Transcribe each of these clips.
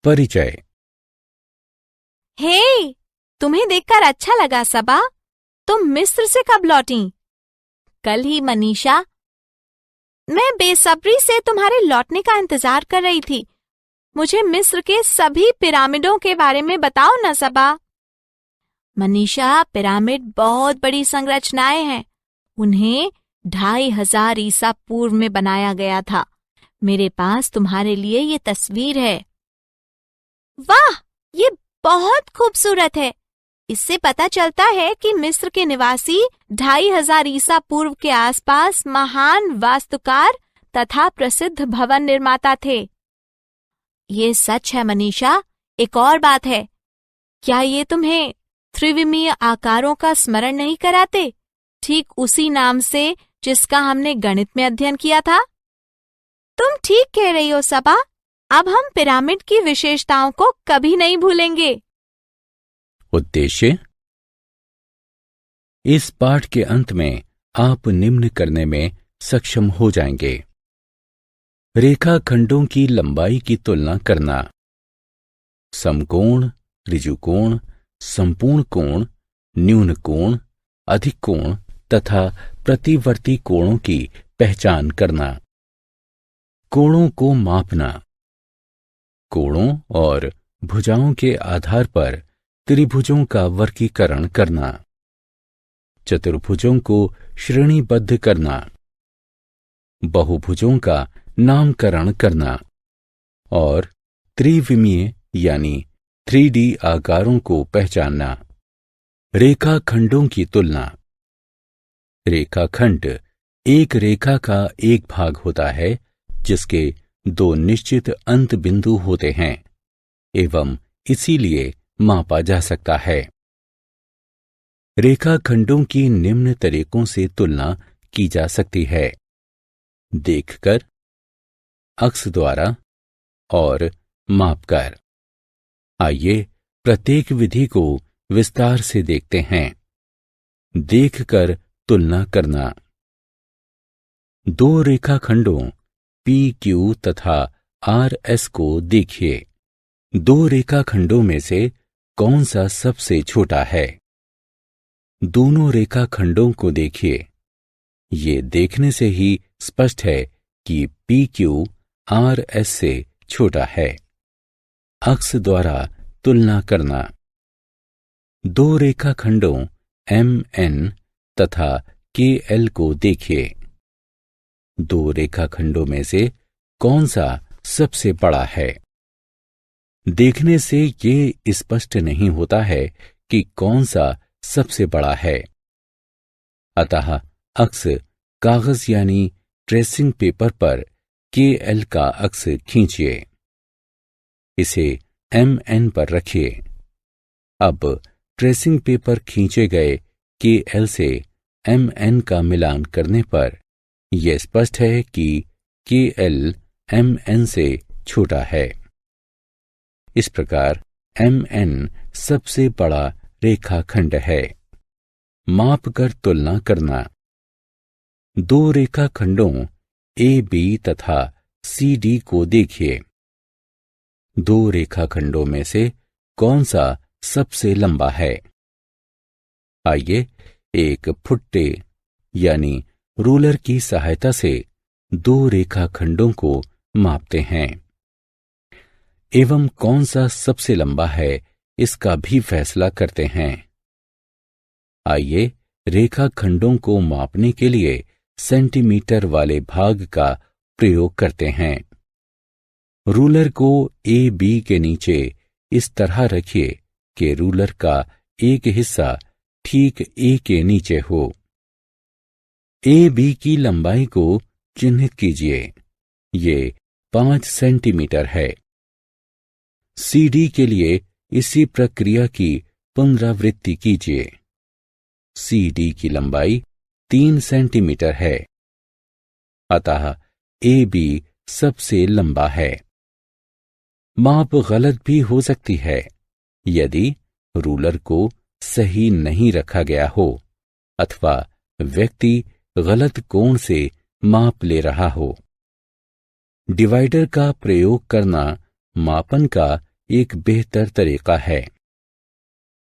परिचय। हे, तुम्हें देखकर अच्छा लगा सबा। तुम मिस्र से कब लौटी? कल ही मनीषा। मैं बेसब्री से तुम्हारे लौटने का इंतजार कर रही थी। मुझे मिस्र के सभी पिरामिडों के बारे में बताओ ना सबा। मनीषा, पिरामिड बहुत बड़ी संरचनाएं हैं। उन्हें 2500 ईसा पूर्व में बनाया गया था। मेरे पास तुम्हारे लिए ये तस्वीर है। वाह, ये बहुत खूबसूरत है। इससे पता चलता है कि मिस्र के निवासी 2500 ईसा पूर्व के आसपास महान वास्तुकार तथा प्रसिद्ध भवन निर्माता थे। ये सच है मनीषा। एक और बात है, क्या ये तुम्हें त्रिविमीय आकारों का स्मरण नहीं कराते? ठीक उसी नाम से जिसका हमने गणित में अध्ययन किया था। तुम ठीक कह रही हो सबा। अब हम पिरामिड की विशेषताओं को कभी नहीं भूलेंगे। उद्देश्य। इस पाठ के अंत में आप निम्न करने में सक्षम हो जाएंगे। रेखाखंडों की लंबाई की तुलना करना, समकोण, ऋजुकोण, संपूर्ण कोण, न्यून कोण, अधिक कोण तथा प्रतिवर्ती कोणों की पहचान करना, कोणों को मापना, कोणों और भुजाओं के आधार पर त्रिभुजों का वर्गीकरण करना, चतुर्भुजों को श्रेणीबद्ध करना, बहुभुजों का नामकरण करना और त्रिविमीय यानी 3D आकारों को पहचानना। रेखाखंडों की तुलना। रेखाखंड एक रेखा का एक भाग होता है जिसके दो निश्चित अंत बिंदु होते हैं एवं इसीलिए मापा जा सकता है। रेखाखंडों की निम्न तरीकों से तुलना की जा सकती है: देखकर, अक्स द्वारा और मापकर। आइए प्रत्येक विधि को विस्तार से देखते हैं। देखकर तुलना करना। दो रेखाखंडों PQ तथा RS को देखिए। दो रेखाखंडों में से कौन सा सबसे छोटा है? दोनों रेखाखंडों को देखिए। ये देखने से ही स्पष्ट है कि PQ RS से छोटा है। अक्स द्वारा तुलना करना। दो रेखाखंडों MN तथा KL को देखिए। दो रेखाखंडों में से कौन सा सबसे बड़ा है? देखने से ये स्पष्ट नहीं होता है कि कौन सा सबसे बड़ा है। अतः अक्स कागज यानी ट्रेसिंग पेपर पर KL का अक्स खींचिए। इसे MN पर रखिए। अब ट्रेसिंग पेपर खींचे गए KL से MN का मिलान करने पर यह स्पष्ट है कि KL MN से छोटा है। इस प्रकार MN सबसे बड़ा रेखाखंड है। माप कर तुलना करना। दो रेखाखंडों AB तथा CD को देखिए। दो रेखाखंडों में से कौन सा सबसे लंबा है? आइए एक फुट्टे यानी रूलर की सहायता से दो रेखाखंडों को मापते हैं एवं कौन सा सबसे लंबा है इसका भी फैसला करते हैं। आइए रेखाखंडों को मापने के लिए सेंटीमीटर वाले भाग का प्रयोग करते हैं। रूलर को AB के नीचे इस तरह रखिए कि रूलर का एक हिस्सा ठीक A के नीचे हो। AB की लंबाई को चिन्हित कीजिए। ये 5 सेंटीमीटर है। CD के लिए इसी प्रक्रिया की पुनरावृत्ति कीजिए। CD की लंबाई 3 सेंटीमीटर है। अतः AB सबसे लंबा है। माप गलत भी हो सकती है यदि रूलर को सही नहीं रखा गया हो अथवा व्यक्ति गलत कोण से माप ले रहा हो। डिवाइडर का प्रयोग करना मापन का एक बेहतर तरीका है।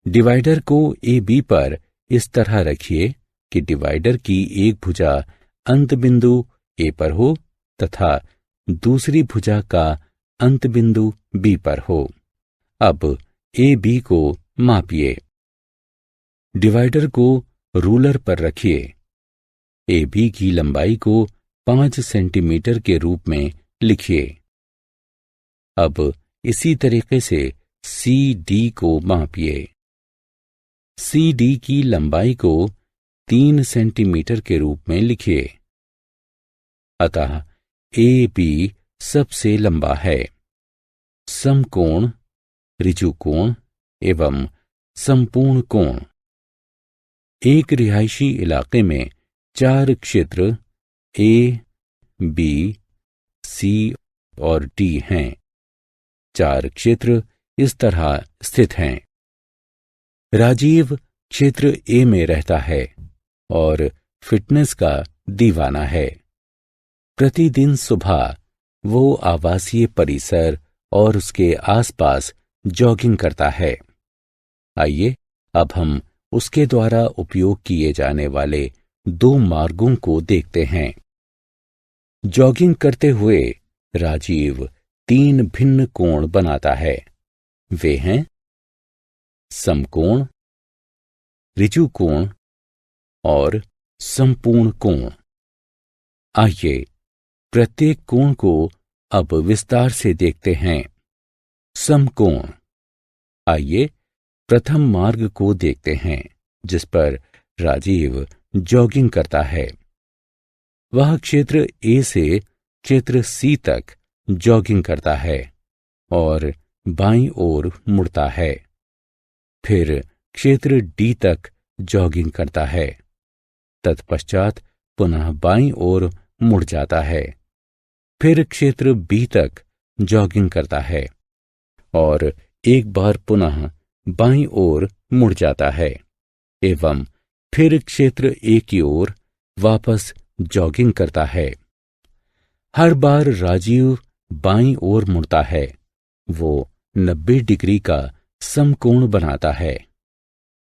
डिवाइडर को ए बी पर इस तरह रखिए कि डिवाइडर की एक भुजा अंत बिंदु ए पर हो तथा दूसरी भुजा का अंत बिंदु बी पर हो। अब ए बी को मापिए। डिवाइडर को रूलर पर रखिए। ए बी की लंबाई को 5 सेंटीमीटर के रूप में लिखिए। अब इसी तरीके से सी डी को मापिए। सी डी की लंबाई को 3 सेंटीमीटर के रूप में लिखिए। अतः ए बी सबसे लंबा है। समकोण, ऋजु कोण एवं संपूर्ण कोण। एक रिहायशी इलाके में 4 क्षेत्र ए, बी, सी और डी हैं। 4 क्षेत्र इस तरह स्थित हैं। राजीव क्षेत्र ए में रहता है और फिटनेस का दीवाना है। प्रतिदिन सुबह वो आवासीय परिसर और उसके आसपास जॉगिंग करता है। आइए अब हम उसके द्वारा उपयोग किए जाने वाले 2 मार्गों को देखते हैं। जॉगिंग करते हुए राजीव 3 भिन्न कोण बनाता है। वे हैं समकोण, ऋजु कोण और संपूर्ण कोण। आइए प्रत्येक कोण को अब विस्तार से देखते हैं। समकोण। आइए प्रथम मार्ग को देखते हैं जिस पर राजीव जॉगिंग करता है। वह क्षेत्र ए से क्षेत्र सी तक जॉगिंग करता है और बाईं ओर मुड़ता है। फिर क्षेत्र डी तक जॉगिंग करता है। तत्पश्चात पुनः बाईं ओर मुड़ जाता है। फिर क्षेत्र बी तक जॉगिंग करता है और एक बार पुनः बाईं ओर मुड़ जाता है एवं फिर क्षेत्र ए की ओर वापस जॉगिंग करता है। हर बार राजीव बाईं ओर मुड़ता है। वो 90 डिग्री का समकोण बनाता है।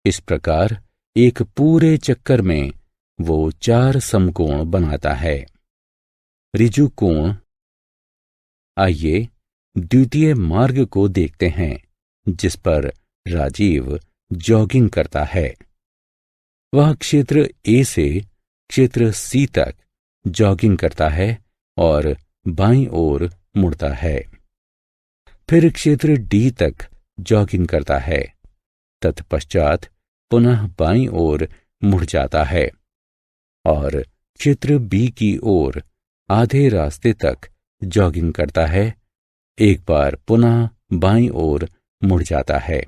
इस प्रकार एक पूरे चक्कर में वो 4 समकोण बनाता है। ऋजु कोण। आइए द्वितीय मार्ग को देखते हैं जिस पर राजीव जॉगिंग करता है। वह क्षेत्र ए से क्षेत्र सी तक जॉगिंग करता है और बाईं ओर मुड़ता है। फिर क्षेत्र डी तक जॉगिंग करता है। तत्पश्चात पुनः बाईं ओर मुड़ जाता है और क्षेत्र बी की ओर आधे रास्ते तक जॉगिंग करता है। एक बार पुनः बाईं ओर मुड़ जाता है।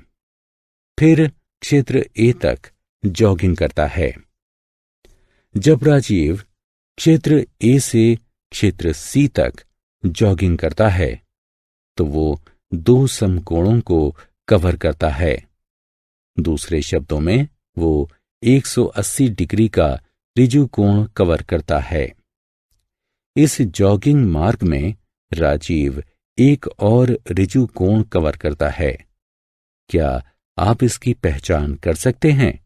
फिर क्षेत्र ए तक जॉगिंग करता है। जब राजीव क्षेत्र ए से क्षेत्र सी तक जॉगिंग करता है तो वो 2 समकोणों को कवर करता है। दूसरे शब्दों में वो 180 डिग्री का ऋजु कोण कवर करता है। इस जॉगिंग मार्ग में राजीव एक और ऋजु कोण कवर करता है। क्या आप इसकी पहचान कर सकते हैं?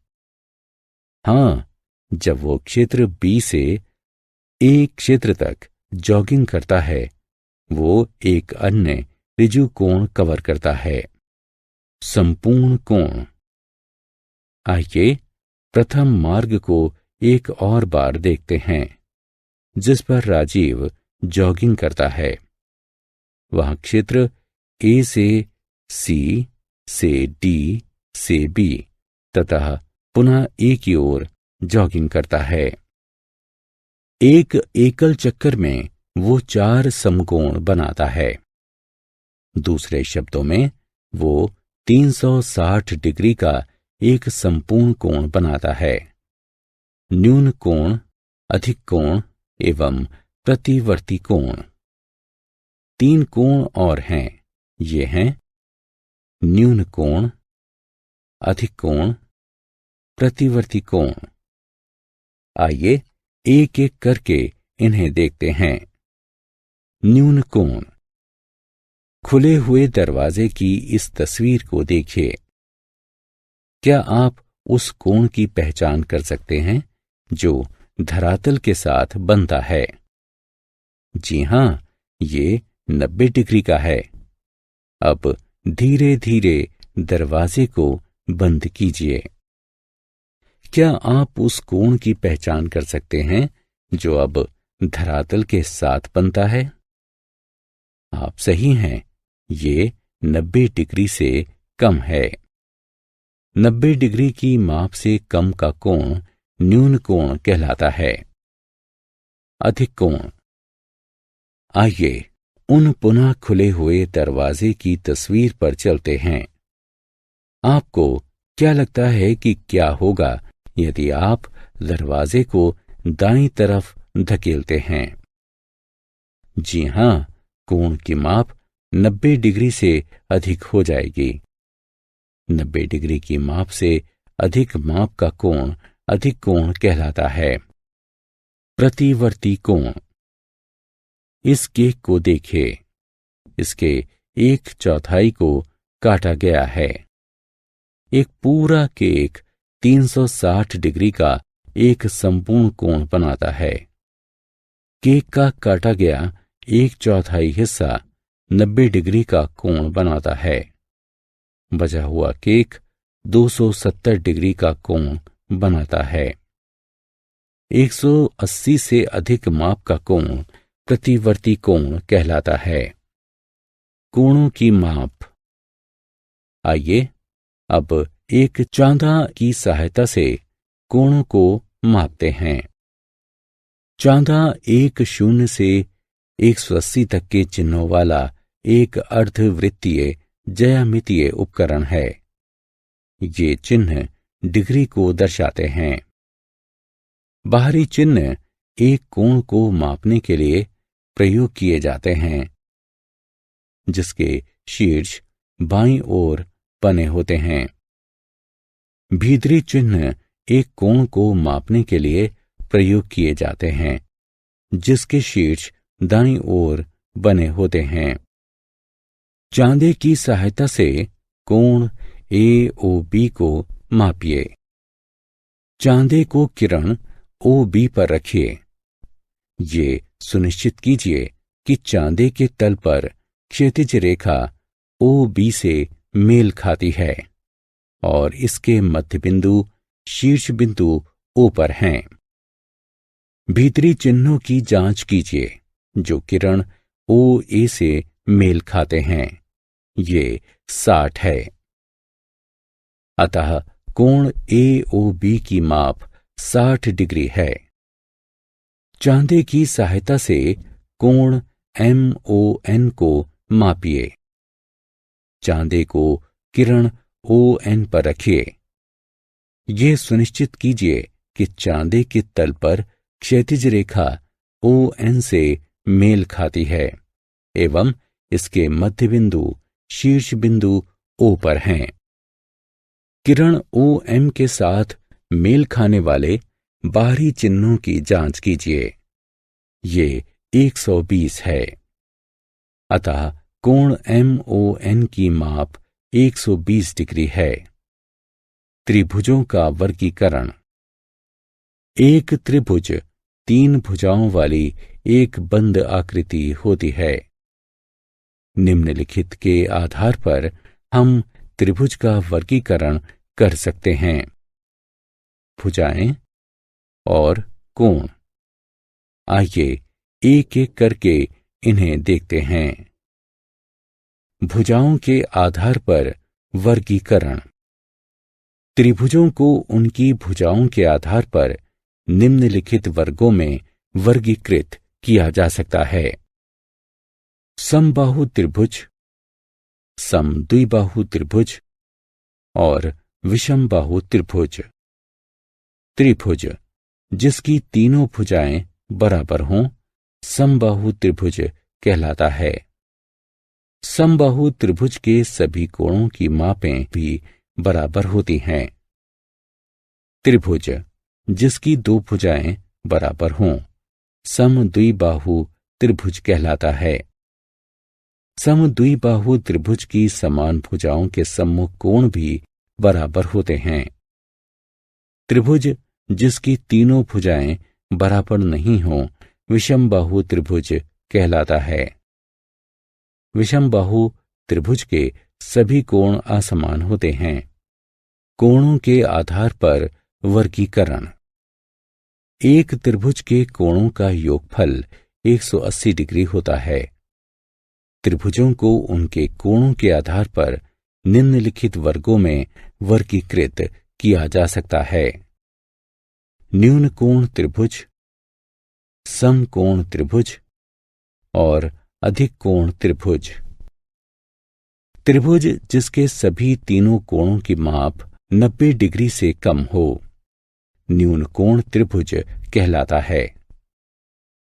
हाँ, जब वो क्षेत्र बी से ए क्षेत्र तक जॉगिंग करता है वो एक अन्य ऋजु कोण कवर करता है, संपूर्ण कोण। आइए प्रथम मार्ग को एक और बार देखते हैं जिस पर राजीव जॉगिंग करता है। वह क्षेत्र ए से सी, से डी, से बी तथा पुनः ए की ओर जॉगिंग करता है। एक एकल चक्कर में वो 4 समकोण बनाता है। दूसरे शब्दों में वो 360 डिग्री का एक संपूर्ण कोण बनाता है। न्यून कोण, अधिक कोण एवं प्रतिवर्ती कोण। 3 कोण और हैं। ये हैं न्यून कोण, अधिक कोण, प्रतिवर्ती कोण। आइए एक एक करके इन्हें देखते हैं। न्यून कोण। खुले हुए दरवाजे की इस तस्वीर को देखिए। क्या आप उस कोण की पहचान कर सकते हैं जो धरातल के साथ बनता है? जी हां, ये 90 डिग्री का है। अब धीरे धीरे दरवाजे को बंद कीजिए। क्या आप उस कोण की पहचान कर सकते हैं जो अब धरातल के साथ बनता है? आप सही हैं, ये 90 डिग्री से कम है। 90 डिग्री की माप से कम का कोण न्यून कोण कहलाता है। अधिक कोण। आइए उन पुनः खुले हुए दरवाजे की तस्वीर पर चलते हैं। आपको क्या लगता है कि क्या होगा यदि आप दरवाजे को दाईं तरफ धकेलते हैं? जी हां, कोण की माप 90 डिग्री से अधिक हो जाएगी। 90 डिग्री की माप से अधिक माप का कोण अधिक कोण कहलाता है। प्रतिवर्ती कोण। इस केक को देखिए। इसके 1/4 को काटा गया है। एक पूरा केक 360 डिग्री का एक संपूर्ण कोण बनाता है। केक का काटा गया 1/4 हिस्सा 90 डिग्री का कोण बनाता है। बचा हुआ केक 270 डिग्री का कोण बनाता है। 180 से अधिक माप का कोण प्रतिवर्ती कोण कहलाता है। कोणों की माप। आइए अब एक चांदा की सहायता से कोणों को मापते हैं। चांदा एक 0 से 180 तक के चिन्हों वाला एक अर्धवृत्तीय ज्यामितीय उपकरण है। ये चिन्ह डिग्री को दर्शाते हैं। बाहरी चिन्ह एक कोण को मापने के लिए प्रयोग किए जाते हैं, जिसके शीर्ष बाईं ओर बने होते हैं। भीतरी चिन्ह एक कोण को मापने के लिए प्रयोग किए जाते हैं, जिसके शीर्ष दाईं ओर बने होते हैं। चांदे की सहायता से कोण AOB को मापिए। चांदे को किरण OB पर रखिए। ये सुनिश्चित कीजिए कि चांदे के तल पर क्षैतिज रेखा OB से मेल खाती है और इसके मध्य बिंदु शीर्ष बिंदु O पर हैं। भीतरी चिन्हों की जांच कीजिए जो किरण OA से मेल खाते हैं। ये 60 है। अतः कोण AOB की माप 60 डिग्री है। चांदे की सहायता से कोण MON को मापिए। चांदे को किरण ON पर रखिए। यह सुनिश्चित कीजिए कि चांदे के तल पर क्षैतिज रेखा ON से मेल खाती है एवं इसके मध्य बिंदु शीर्ष बिंदु O पर हैं। किरण OM के साथ मेल खाने वाले बाहरी चिन्हों की जांच कीजिए। ये 120 है। अतः कोण MON की माप 120 डिग्री है। त्रिभुजों का वर्गीकरण। एक त्रिभुज 3 भुजाओं वाली एक बंद आकृति होती है। निम्नलिखित के आधार पर हम त्रिभुज का वर्गीकरण कर सकते हैं। भुजाएं और कोण। आइए एक एक करके इन्हें देखते हैं। भुजाओं के आधार पर वर्गीकरण। त्रिभुजों को उनकी भुजाओं के आधार पर निम्नलिखित वर्गों में वर्गीकृत किया जा सकता है। समबाहु त्रिभुज, समद्विबाहु त्रिभुज और विषमबाहु त्रिभुज। त्रिभुज जिसकी तीनों भुजाएं बराबर हों समबाहु त्रिभुज कहलाता है। समबाहु त्रिभुज के सभी कोणों की मापें भी बराबर होती हैं। त्रिभुज जिसकी 2 भुजाएं बराबर हों समद्विबाहु त्रिभुज कहलाता है। समद्विबाहु त्रिभुज की समान भुजाओं के सम्मुख कोण भी बराबर होते हैं। त्रिभुज जिसकी तीनों भुजाएं बराबर नहीं हों विषमबाहु त्रिभुज कहलाता है। विषमबाहु त्रिभुज के सभी कोण असमान होते हैं। कोणों के आधार पर वर्गीकरण। एक त्रिभुज के कोणों का योगफल 180 डिग्री होता है। त्रिभुजों को उनके कोणों के आधार पर निम्नलिखित वर्गों में वर्गीकृत किया जा सकता है। न्यून कोण त्रिभुज, समकोण त्रिभुज और अधिक कोण त्रिभुज। त्रिभुज जिसके सभी तीनों कोणों की माप 90 डिग्री से कम हो न्यून कोण त्रिभुज कहलाता है।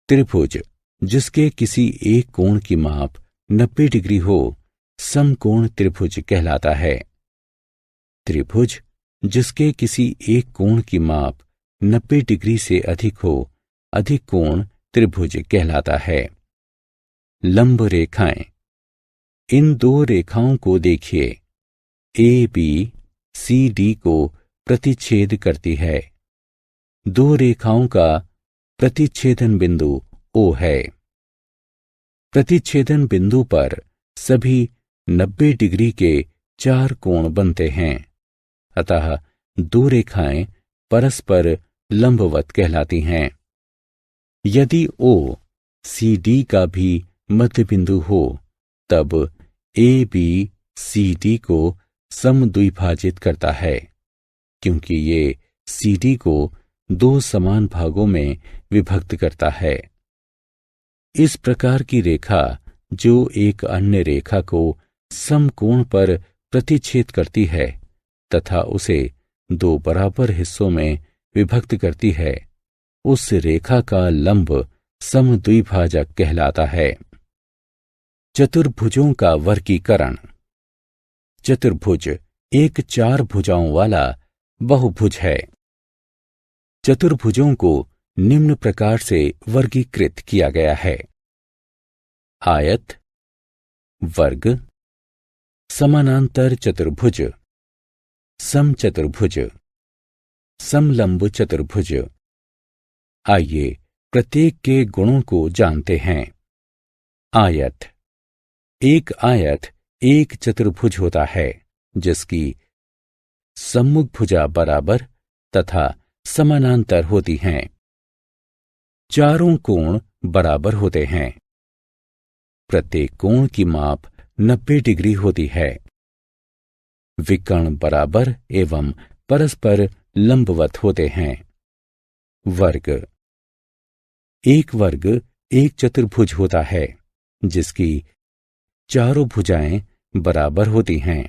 त्रिभुज जिसके किसी एक कोण की माप 90 डिग्री हो समकोण त्रिभुज कहलाता है। त्रिभुज जिसके किसी एक कोण की माप 90 डिग्री से अधिक हो अधिक कोण त्रिभुज कहलाता है। लंब रेखाएं। इन दो रेखाओं को देखिए। ए बी सी डी को प्रतिच्छेद करती है। दो रेखाओं का प्रतिच्छेदन बिंदु O है। प्रतिच्छेदन बिंदु पर सभी 90 डिग्री के 4 कोण बनते हैं, अतः दो रेखाएं परस्पर लंबवत कहलाती हैं। यदि O सी डी का भी मध्य बिंदु हो तब ए बी सी डी को समद्विभाजित करता है, क्योंकि ये सी डी को दो समान भागों में विभक्त करता है। इस प्रकार की रेखा जो एक अन्य रेखा को समकोण पर प्रतिच्छेद करती है तथा उसे दो बराबर हिस्सों में विभक्त करती है, उस रेखा का लंब समद्विभाजक कहलाता है। चतुर्भुजों का वर्गीकरण। चतुर्भुज एक 4 भुजाओं वाला बहुभुज है। चतुर्भुजों को निम्न प्रकार से वर्गीकृत किया गया है। आयत, वर्ग, समानांतर चतुर्भुज, समचतुर्भुज, समलंब चतुर्भुज। आइए प्रत्येक के गुणों को जानते हैं। आयत। एक आयत एक चतुर्भुज होता है जिसकी सम्मुख भुजा बराबर तथा समानांतर होती हैं। चारों कोण बराबर होते हैं। प्रत्येक कोण की माप 90 डिग्री होती है। विकर्ण बराबर एवं परस्पर लंबवत होते हैं। वर्ग। एक वर्ग एक चतुर्भुज होता है जिसकी चारों भुजाएं बराबर होती हैं।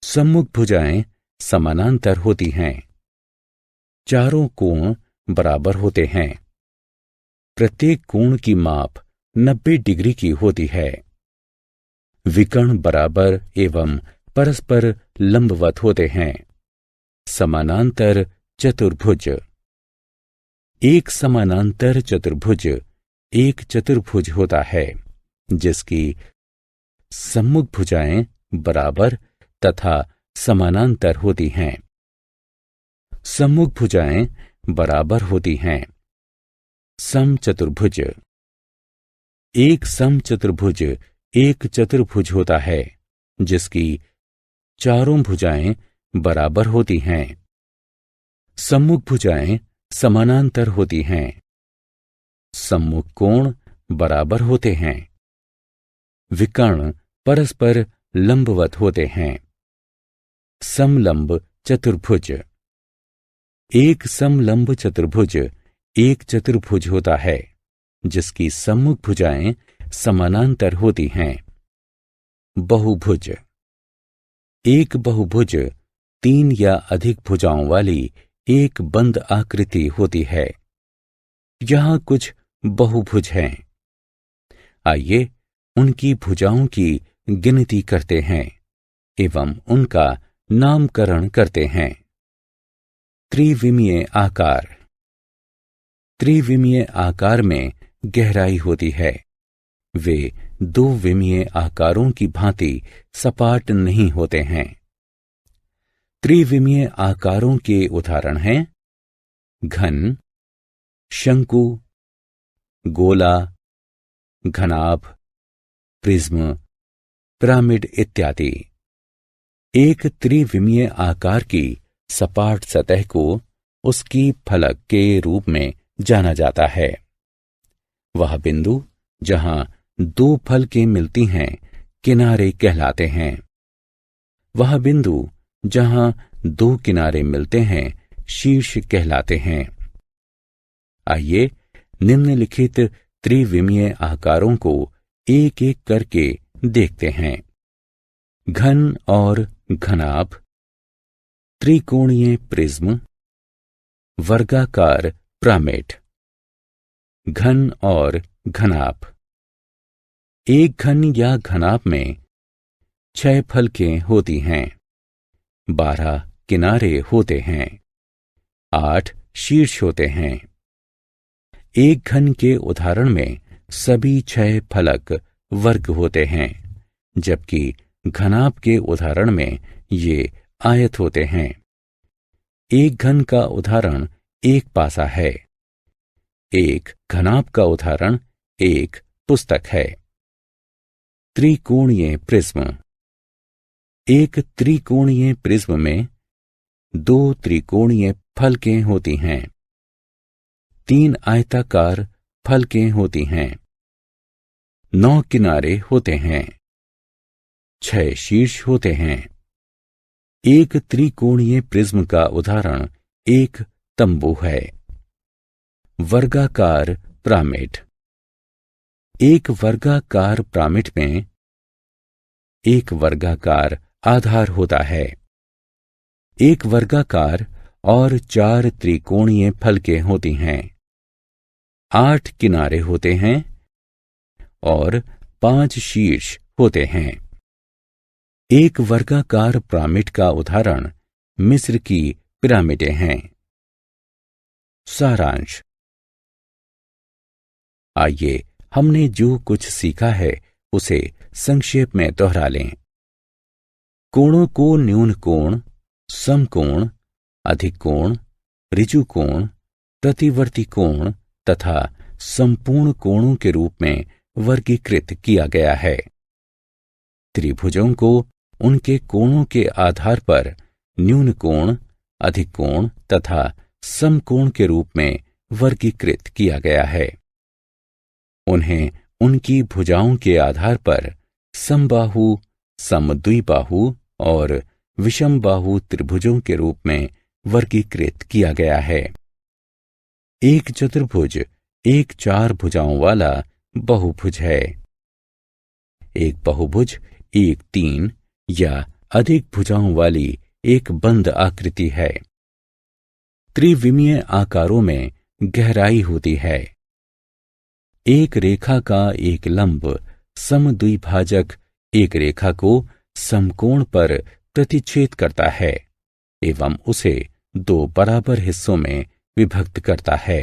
सम्मुख भुजाएं समानांतर होती हैं। चारों कोण बराबर होते हैं। प्रत्येक कोण की माप 90 डिग्री की होती है। विकर्ण बराबर एवं परस्पर लंबवत होते हैं। समानांतर चतुर्भुज। एक समानांतर चतुर्भुज एक चतुर्भुज होता है जिसकी सम्मुख भुजाएं बराबर तथा समानांतर होती हैं। सम्मुख भुजाएं बराबर होती हैं। समचतुर्भुज। एक समचतुर्भुज एक चतुर्भुज होता है जिसकी चारों भुजाएं बराबर होती हैं। सम्मुख भुजाएं समानांतर होती हैं। सम्मुख कोण बराबर होते हैं। विकर्ण परस्पर लंबवत होते हैं। समलंब चतुर्भुज। एक समलंब चतुर्भुज एक चतुर्भुज होता है जिसकी सम्मुख भुजाएं समानांतर होती हैं। बहुभुज। एक बहुभुज 3 या अधिक भुजाओं वाली एक बंद आकृति होती है। यहां कुछ बहुभुज हैं। आइए उनकी भुजाओं की गिनती करते हैं एवं उनका नामकरण करते हैं। त्रिविमीय आकार। त्रिविमीय आकार में गहराई होती है। वे दो विमीय आकारों की भांति सपाट नहीं होते हैं। त्रिविमीय आकारों के उदाहरण हैं घन, शंकु, गोला, घनाभ, प्रिज्म, पिरामिड इत्यादि। एक त्रिविमीय आकार की सपाट सतह को उसकी फलक के रूप में जाना जाता है। वह बिंदु जहां दो फलकें मिलती हैं किनारे कहलाते हैं। वह बिंदु जहां दो किनारे मिलते हैं शीर्ष कहलाते हैं। आइए निम्नलिखित त्रिविमीय आकारों को एक एक करके देखते हैं। घन और घनाभ, त्रिकोणीय प्रिज्म, वर्गाकार पिरामिड। घन और घनाभ। एक घन या घनाभ में 6 फलकें होती हैं, 12 किनारे होते हैं, 8 शीर्ष होते हैं। एक घन के उदाहरण में सभी 6 फलक वर्ग होते हैं, जबकि घनाभ के उदाहरण में ये आयत होते हैं। एक घन का उदाहरण एक पासा है। एक घनाभ का उदाहरण एक पुस्तक है। त्रिकोणीय प्रिज्म। एक त्रिकोणीय प्रिज्म में 2 त्रिकोणीय फलकें होती हैं, 3 आयताकार फलकें होती हैं, 9 किनारे होते हैं, 6 शीर्ष होते हैं। एक त्रिकोणीय प्रिज्म का उदाहरण एक तंबू है। वर्गाकार पिरामिड। एक वर्गाकार पिरामिड में एक वर्गाकार आधार होता है। एक वर्गाकार और 4 त्रिकोणीय फलकें होती हैं, 8 किनारे होते हैं और 5 शीर्ष होते हैं। एक वर्गाकार पिरामिड का उदाहरण मिस्र की पिरामिडें हैं। सारांश। आइए हमने जो कुछ सीखा है उसे संक्षेप में दोहरा लें। कोणों को न्यून कोण, समकोण, अधिक कोण, ऋजु कोण, प्रतिवर्ती कोण तथा संपूर्ण कोणों के रूप में वर्गीकृत किया गया है। त्रिभुजों को उनके कोणों के आधार पर न्यून कोण, अधिक कोण तथा समकोण के रूप में वर्गीकृत किया गया है। उन्हें उनकी भुजाओं के आधार पर समबाहु, समद्विबाहु और विषमबाहु त्रिभुजों के रूप में वर्गीकृत किया गया है। एक चतुर्भुज एक 4 भुजाओं वाला बहुभुज है। एक बहुभुज एक 3 या अधिक भुजाओं वाली एक बंद आकृति है। त्रिविमीय आकारों में गहराई होती है। एक रेखा का एक लंब समद्विभाजक एक रेखा को समकोण पर प्रतिच्छेद करता है एवं उसे 2 बराबर हिस्सों में विभक्त करता है।